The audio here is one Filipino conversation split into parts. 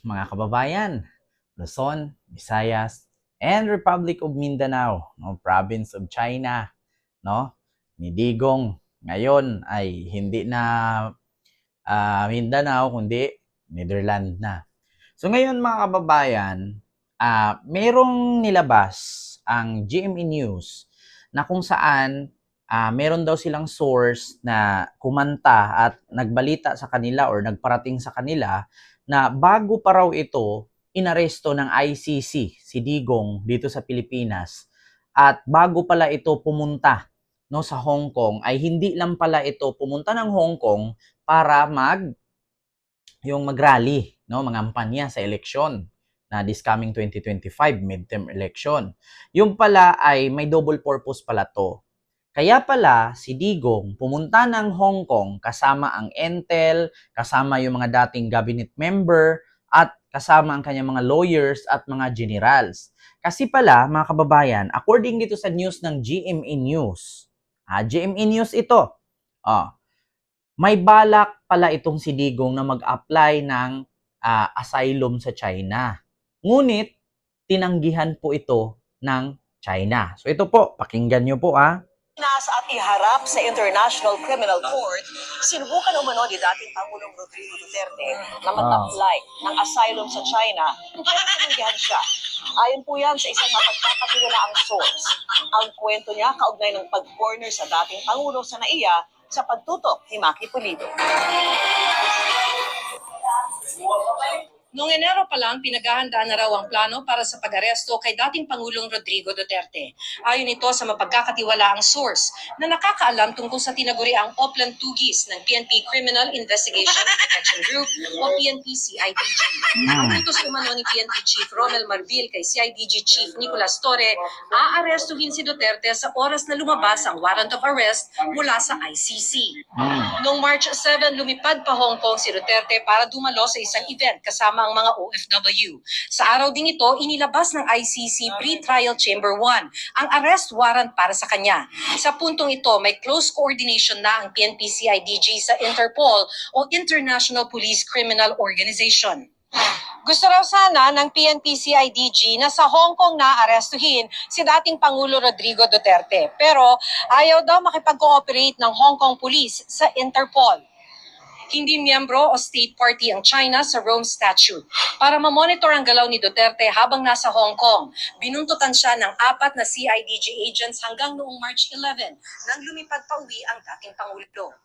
mga kababayan, Luzon, Visayas, and Republic of Mindanao, no, province of China, no? Ni Digong ngayon ay hindi na Mindanao kundi Netherlands na. So ngayon mga kababayan, merong nilabas ang GMA News na kung saan meron daw silang source na kumanta at nagbalita sa kanila or nagparating sa kanila na bago pa raw ito inaresto ng ICC si Digong dito sa Pilipinas at bago pala ito pumunta no sa Hong Kong ay hindi lang pala ito pumunta ng Hong Kong para mag-rally, no, mangampanya sa eleksyon na this coming 2025 midterm election. Yung pala ay may double purpose pala to. Kaya pala si Digong pumunta ng Hong Kong kasama ang Intel, kasama yung mga dating cabinet member, at kasama ang kanyang mga lawyers at mga generals. Kasi pala, mga kababayan, according dito sa news ng GMA News, GMA News ito, may balak pala itong si Digong na mag-apply ng asylum sa China. Ngunit, tinanggihan po ito ng China. So ito po, pakinggan nyo po Nasa at iharap sa International Criminal Court, sinubukan umano ni dating Pangulong Rodrigo Duterte na mag-apply ng asylum sa China, pero tinanggihan siya. Ayon po yan sa isang mapagkakatiwalaang source. Ang kwento niya kaugnay ng pag-corner sa dating Pangulo sa NAIA sa pagtutok ni Maki Pulido. Noong Enero pa lang, pinaghahandaan na raw ang plano para sa pag-aresto kay dating Pangulong Rodrigo Duterte. Ayon ito sa mapagkakatiwalaang source na nakakaalam tungkol sa tinaguriang Oplan Tugis ng PNP Criminal Investigation and Detection Group o PNP-CIDG. Ang utos umano ni PNP Chief Romel Marbil kay CIDG Chief Nicolas Torre, aarestuhin si Duterte sa oras na lumabas ang warrant of arrest mula sa ICC. Noong March 7, lumipad pa Hong Kong si Duterte para dumalo sa isang event kasama ang mga OFW. Sa araw ding ito, inilabas ng ICC Pre-Trial Chamber 1 ang arrest warrant para sa kanya. Sa puntong ito, may close coordination na ang PNP-CIDG sa Interpol o International Police Criminal Organization. Gusto raw sana ng PNP-CIDG na sa Hong Kong na arestuhin si dating Pangulo Rodrigo Duterte. Pero ayaw daw makipag-cooperate ng Hong Kong Police sa Interpol. Hindi miyembro o state party ang China sa Rome Statute. Para mamonitor ang galaw ni Duterte habang nasa Hong Kong, binuntutan siya ng 4 na CIDG agents hanggang noong March 11 nang lumipad pa uwi ang dating Pangulo.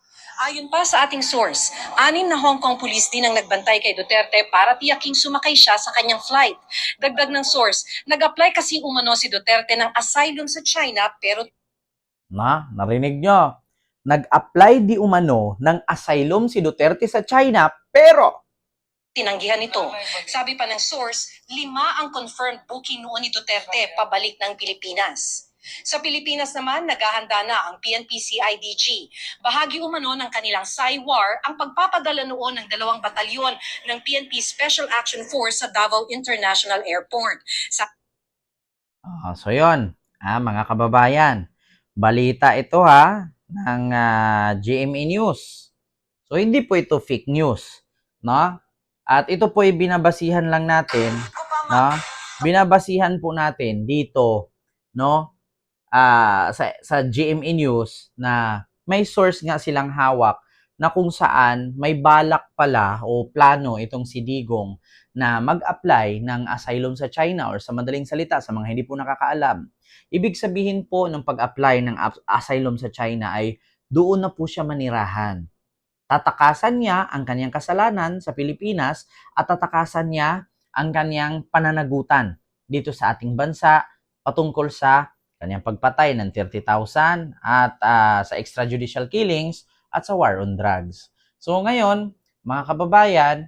Ayon pa sa ating source, 6 na Hong Kong police din ang nagbantay kay Duterte para tiyaking sumakay siya sa kanyang flight. Dagdag ng source, nag-apply kasi umano si Duterte ng asylum sa China pero narinig nyo? Nag-apply di umano ng asylum si Duterte sa China pero tinanggihan ito. Sabi pa ng source, 5 ang confirmed booking noon ni Duterte pabalik ng Pilipinas. Sa Pilipinas naman, naghahanda na ang PNP-CIDG. Bahagi umano ng kanilang SAIWAR ang pagpapadala noon ng 2 batalyon ng PNP Special Action Force sa Davao International Airport. So yun, mga kababayan, balita ito ng GMA News. So hindi po ito fake news, no? At ito po ay binabasihan lang natin, no? Binabasihan po natin dito, no? Sa GMA News na may source nga silang hawak na kung saan may balak pala o plano itong si Digong na mag-apply ng asylum sa China or sa madaling salita sa mga hindi po nakakaalam. Ibig sabihin po ng pag-apply ng asylum sa China ay doon na po siya manirahan. Tatakasan niya ang kanyang kasalanan sa Pilipinas at tatakasan niya ang kanyang pananagutan dito sa ating bansa patungkol sa kanyang pagpatay ng 30,000 at sa extrajudicial killings at sa war on drugs. So ngayon, mga kababayan,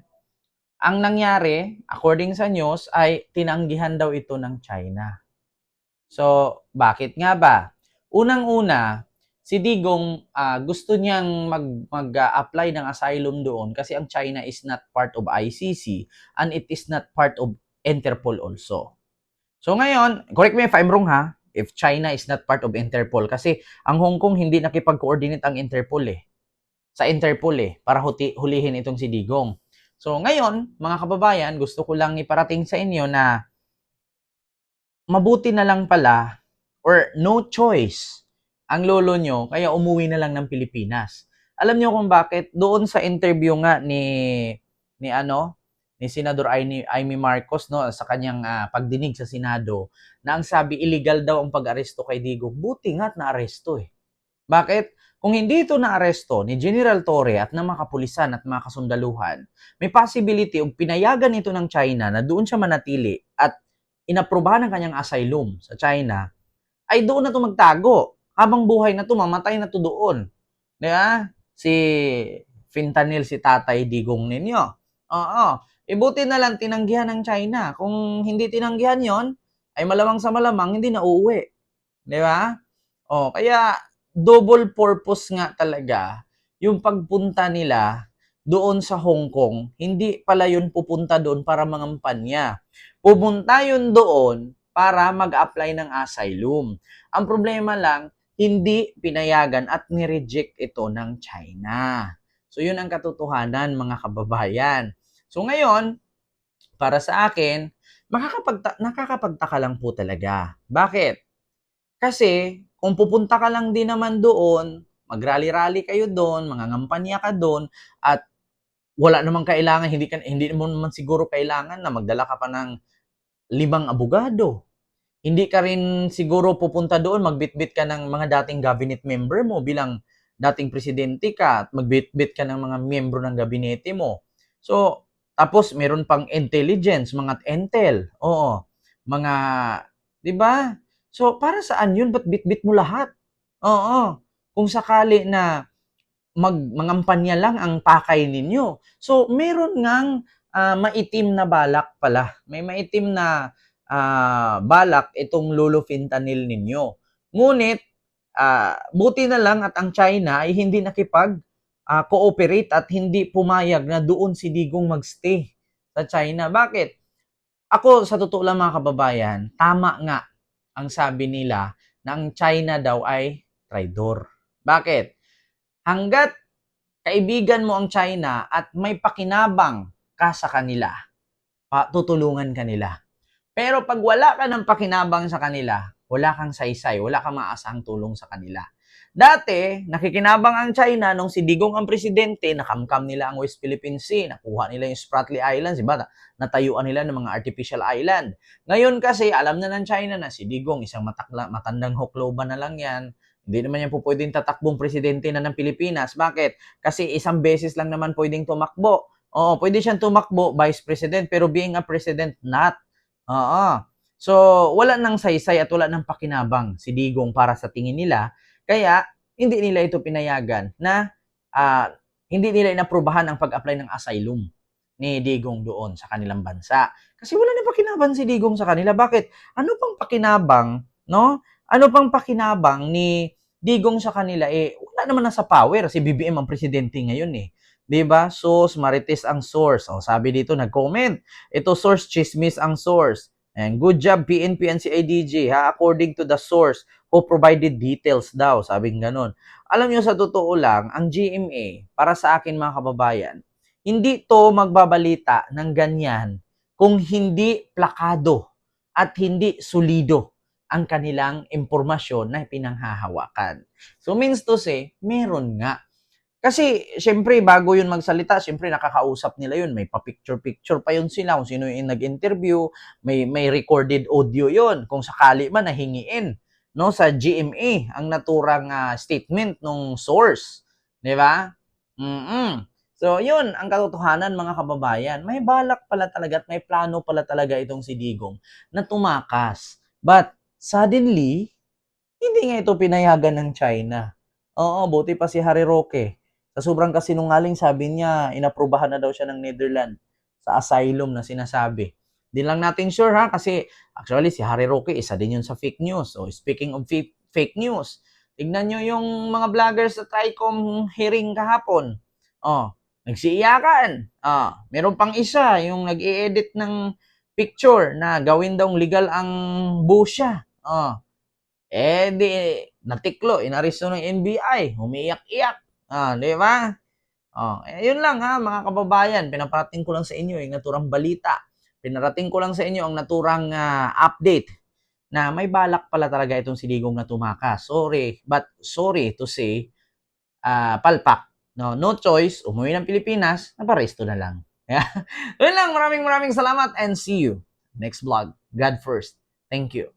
ang nangyari, according sa news, ay tinanggihan daw ito ng China. So, bakit nga ba? Unang-una, si Digong gusto niyang mag-apply ng asylum doon kasi ang China is not part of ICC and it is not part of Interpol also. So ngayon, correct me if I'm wrong if China is not part of Interpol kasi ang Hong Kong hindi nakipag-coordinate ang Interpol sa Interpol para hulihin itong si Digong. So ngayon, mga kababayan, gusto ko lang iparating sa inyo na mabuti na lang pala or no choice ang lolo nyo kaya umuwi na lang ng Pilipinas. Alam nyo kung bakit? Doon sa interview nga ni Senador Amy Marcos, no, sa kanyang pagdinig sa Senado, na ang sabi illegal daw ang pag-aresto kay Digong. Buti nga't na-aresto eh. Bakit? Kung hindi ito na-aresto ni General Torre at ng mga kapulisan at mga kasundaluhan, may possibility o pinayagan ito ng China na doon siya manatili at inaprubahan ng kanyang asylum sa China, ay doon na ito magtago. Habang buhay na ito, mamatay na ito doon. Di ba? Si Fentanyl, si Tatay Digong ninyo. Oo. Ibuti na lang tinanggihan ng China. Kung hindi tinanggihan yon, ay malamang sa malamang hindi na uuwi. Di ba? Kaya double purpose nga talaga yung pagpunta nila doon sa Hong Kong. Hindi pala yun pupunta doon para mangampanya. Pupunta yun doon para mag-apply ng asylum. Ang problema lang, hindi pinayagan at ni-reject ito ng China. So yun ang katotohanan, mga kababayan. So ngayon, para sa akin, nakakapagtaka lang po talaga. Bakit? Kasi kung pupunta ka lang din naman doon, mag-rally-rally kayo doon, mangangampanya ka doon, at wala namang kailangan, hindi mo naman siguro kailangan na magdala ka pa ng 5 abogado. Hindi ka rin siguro pupunta doon, magbitbit ka ng mga dating cabinet member mo bilang dating presidente ka at magbitbit ka ng mga miyembro ng gabinete mo. So, tapos meron pang intelligence, mga intel. Oo. Mga, 'di ba? So, para saan 'yun? Ba't bitbit mo lahat? Oo. Kung sakali na mangampanya lang ang pakay ninyo. So, meron ngang maitim na balak pala. May maitim na balak itong Lolo Fentanyl ninyo. Ngunit, buti na lang at ang China ay hindi cooperate at hindi pumayag na doon si Digong magstay sa China. Bakit? Ako, sa totoo lang mga kababayan, tama nga ang sabi nila na ang China daw ay traidor. Bakit? Hanggat kaibigan mo ang China at may pakinabang ka sa kanila, tutulungan ka nila. Pero pag wala ka ng pakinabang sa kanila, wala kang saysay, wala kang maasahang tulong sa kanila. Dati, nakikinabang ang China nung si Digong ang presidente, nakamkam nila ang West Philippine Sea, nakuha nila yung Spratly Islands, diba? Natayuan nila ng mga artificial island. Ngayon kasi, alam na ng China na si Digong, isang matandang hukloban na lang yan. Hindi naman yan po pwedeng tatakbong presidente na ng Pilipinas. Bakit? Kasi isang beses lang naman pwedeng tumakbo. Oo, pwede siyang tumakbo, vice president, pero being a president, not. Oo. So, wala nang saysay at wala nang pakinabang si Digong para sa tingin nila. Kaya, hindi nila ito pinayagan na hindi nila inaprubahan ang pag-apply ng asylum ni Digong doon sa kanilang bansa. Kasi wala nang pakinabang si Digong sa kanila. Bakit? Ano pang pakinabang, no? Ano pang pakinabang ni Digong sa kanila? Wala naman nasa power. Si BBM ang presidente ngayon eh. 'Di ba? Source, Marites ang source. Sabi dito, nag-comment. Ito source, chismis ang source. And good job PNP and CIDG ha, according to the source who provided details daw, sabing ganun. Alam niyo sa totoo lang, ang GMA, para sa akin mga kababayan, hindi to magbabalita ng ganyan kung hindi plakado at hindi solido ang kanilang impormasyon na pinanghahawakan. So means to say, meron nga. Kasi, syempre, bago yun magsalita, syempre, nakakausap nila yun. May pa-picture-picture pa yun sila kung sino yung nag-interview. May recorded audio yun. Kung sakali man nahingiin, no, sa GMA, ang naturang statement ng source. Di ba? So, yun, ang katotohanan, mga kababayan. May balak pala talaga at may plano pala talaga itong si Digong na tumakas. But, suddenly, hindi nga ito pinayagan ng China. Oo, buti pa si Harry Roque. Sa sobrang kasinungaling, sabi niya, inaprubahan na daw siya ng Netherlands sa asylum na sinasabi. Di lang natin sure ha, kasi actually si Harry Roque, isa din yun sa fake news. So, speaking of fake news, tignan nyo yung mga vloggers sa TRICOM hearing kahapon. Nagsiiyakan. Meron pang isa, yung nag-i-edit ng picture na gawin daw legal ang busya. Di natiklo, inaresto ng NBI, umiiyak-iyak. Di ba? Yun lang ha, mga kababayan, pinaparating ko lang sa inyo yung naturang balita. Pinarating ko lang sa inyo ang naturang update na may balak pala talaga itong si Digong na tumakas. Sorry to say, palpak. No, no choice, umuwi ng Pilipinas, naparesto na lang. Yun lang, maraming salamat and see you next vlog. God first. Thank you.